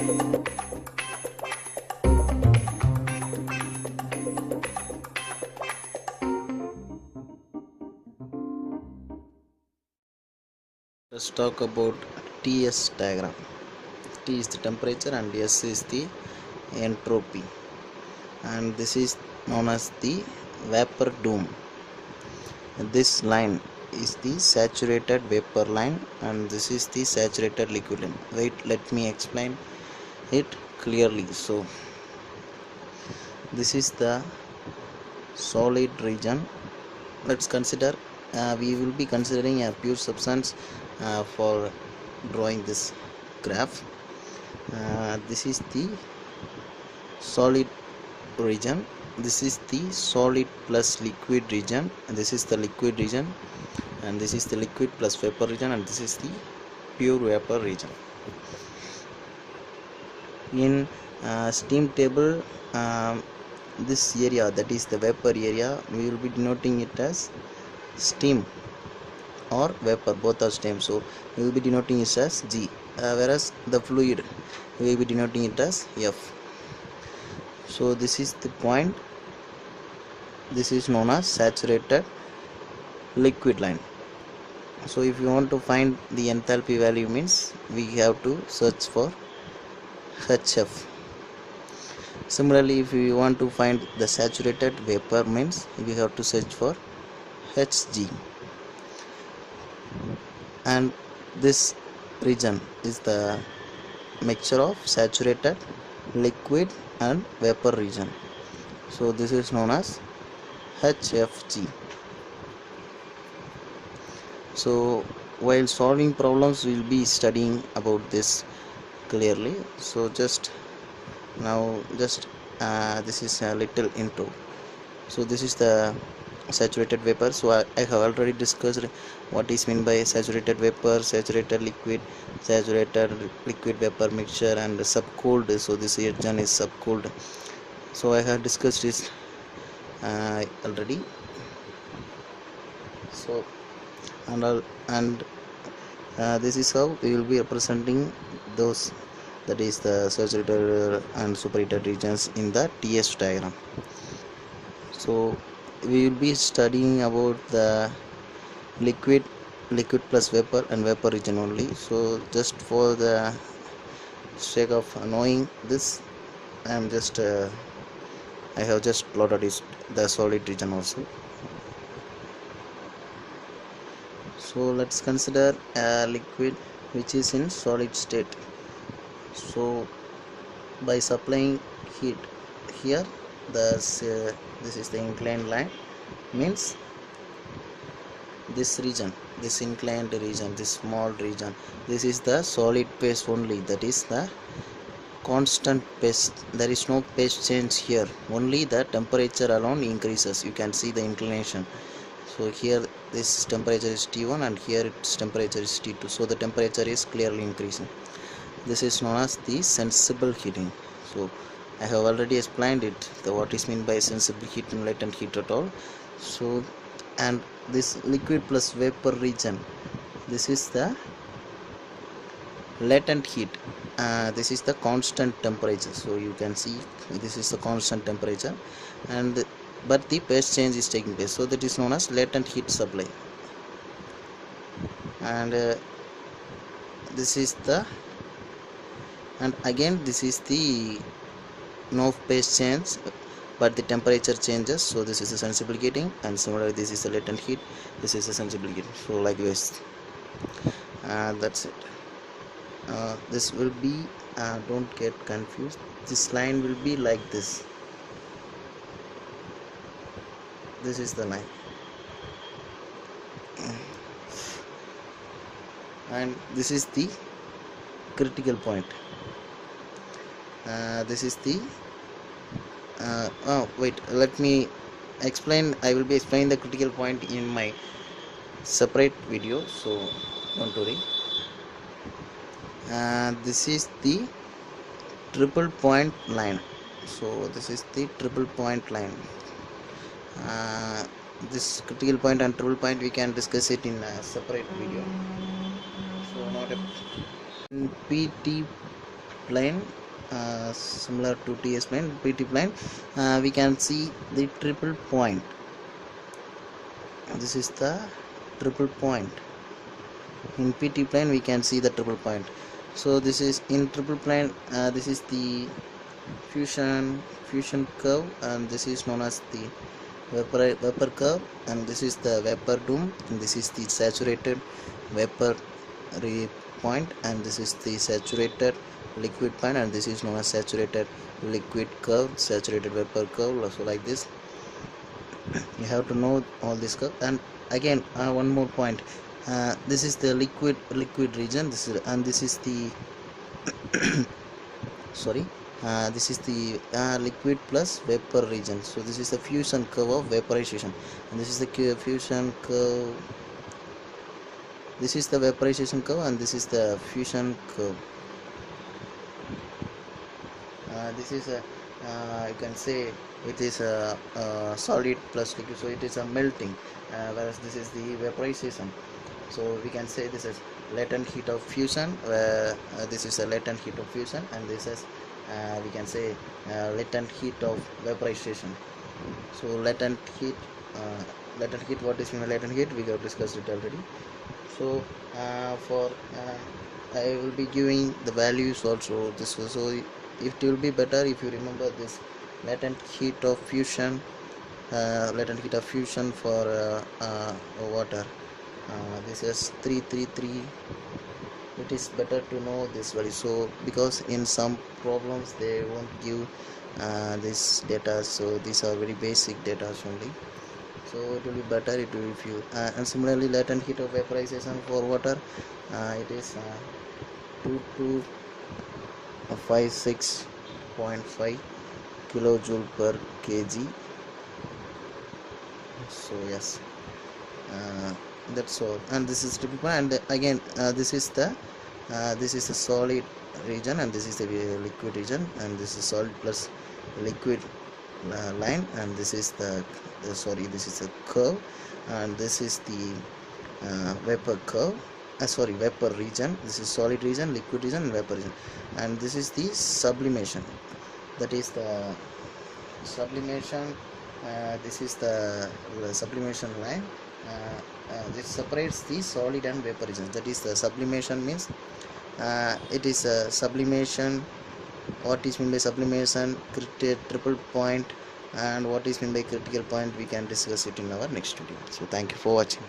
Let's talk about TS diagram. T is the temperature and S is the entropy, and this is known as the vapor dome. This line is the saturated vapor line and this is the saturated liquid line. Wait, let me explain it clearly. So this is the solid region. Let's consider we will be considering a pure substance for drawing this graph. This is the solid region, this is the solid plus liquid region, and this is the liquid region, and this is the liquid plus vapor region, and this is the pure vapor region. In steam table, this area, that is the vapor area, we will be denoting it as steam or vapor, both are same, so we will be denoting it as G, whereas the fluid we will be denoting it as F. So this is the point, this is known as saturated liquid line. So if you want to find the enthalpy value, means we have to search for HF. Similarly, if we want to find the saturated vapor, means we have to search for Hg. And this region is the mixture of saturated, liquid and vapor region, so this is known as HFG. So while solving problems, we will be studying about this clearly. So just this is a little intro. So this is the saturated vapor. So I have already discussed what is meant by saturated vapor, saturated liquid vapor mixture, and subcooled. So this region is subcooled. So I have discussed this already. So this is how we will be representing those, that is the saturated and superheated regions in the TS diagram. So we will be studying about the liquid plus vapor and vapor region only. So just for the sake of knowing this, I am just I have just plotted the solid region also. So let's consider a liquid which is in solid state. So by supplying heat here, this is the inclined line, means this region, this inclined region, this small region, this is the solid phase only, that is the constant phase. There is no phase change here, only the temperature alone increases. You can see the inclination. So here this temperature is T1 and here its temperature is T2, so the temperature is clearly increasing. This is known as the sensible heating. So I have already explained it, what is meant by sensible heat and latent heat at all. So and this liquid plus vapor region, this is the latent heat, this is the constant temperature. So you can see this is the constant temperature, and but the phase change is taking place, so that is known as latent heat supply. And this is the, and again this is the no phase change but the temperature changes, so this is a sensible heating, and similarly this is the latent heat, this is a sensible heating. So likewise, that's it. This will be, don't get confused, this line will be like this. This is the line, and this is the critical point. This is the oh wait, let me explain. I will be explaining the critical point in my separate video, so don't worry. This is the triple point line. So this is the triple point line. This critical point and triple point we can discuss it in a separate video. So not a in PT plane, similar to TS plane, PT plane. We can see the triple point. This is the triple point. In PT plane we can see the triple point. So this is in triple plane. This is the fusion curve, and this is known as the vapor curve, and this is the vapor dome, and this is the saturated vapor point, and this is the saturated liquid point, and this is known as saturated liquid curve, saturated vapor curve. Also like this, you have to know all this curve. And again, one more point, this is the liquid region, this is the sorry, this is the liquid plus vapor region. So this is the fusion curve of vaporization, and this is the fusion curve, this is the vaporization curve, and this is the fusion curve. This is a you can say it is a solid plus liquid, so it is a melting, whereas this is the vaporization. So we can say this is latent heat of fusion, where this is a latent heat of fusion, and this is we can say latent heat of vaporization. So latent heat, what is latent heat, we have discussed it already. So for I will be giving the values also. This was, so it will be better if you remember this latent heat of fusion, for water. This is 333. It is better to know this value, so because in some problems they won't give this data, so these are very basic data only. So it will be better it will if you and similarly latent heat of vaporization for water, it is 2256.5 kilojoule per kg. So yes, that's all. And this is triple point, and again this is the solid region, and this is the liquid region, and this is solid plus liquid line, and this is the this is a curve, and this is the vapor curve, vapor region. This is solid region, liquid region, and vapor region, and this is the sublimation, that is the sublimation. This is the sublimation line. This separates the solid and vapor region, that is the sublimation means it is a sublimation. What is meant by sublimation, triple point, and what is meant by critical point, we can discuss it in our next video. So thank you for watching.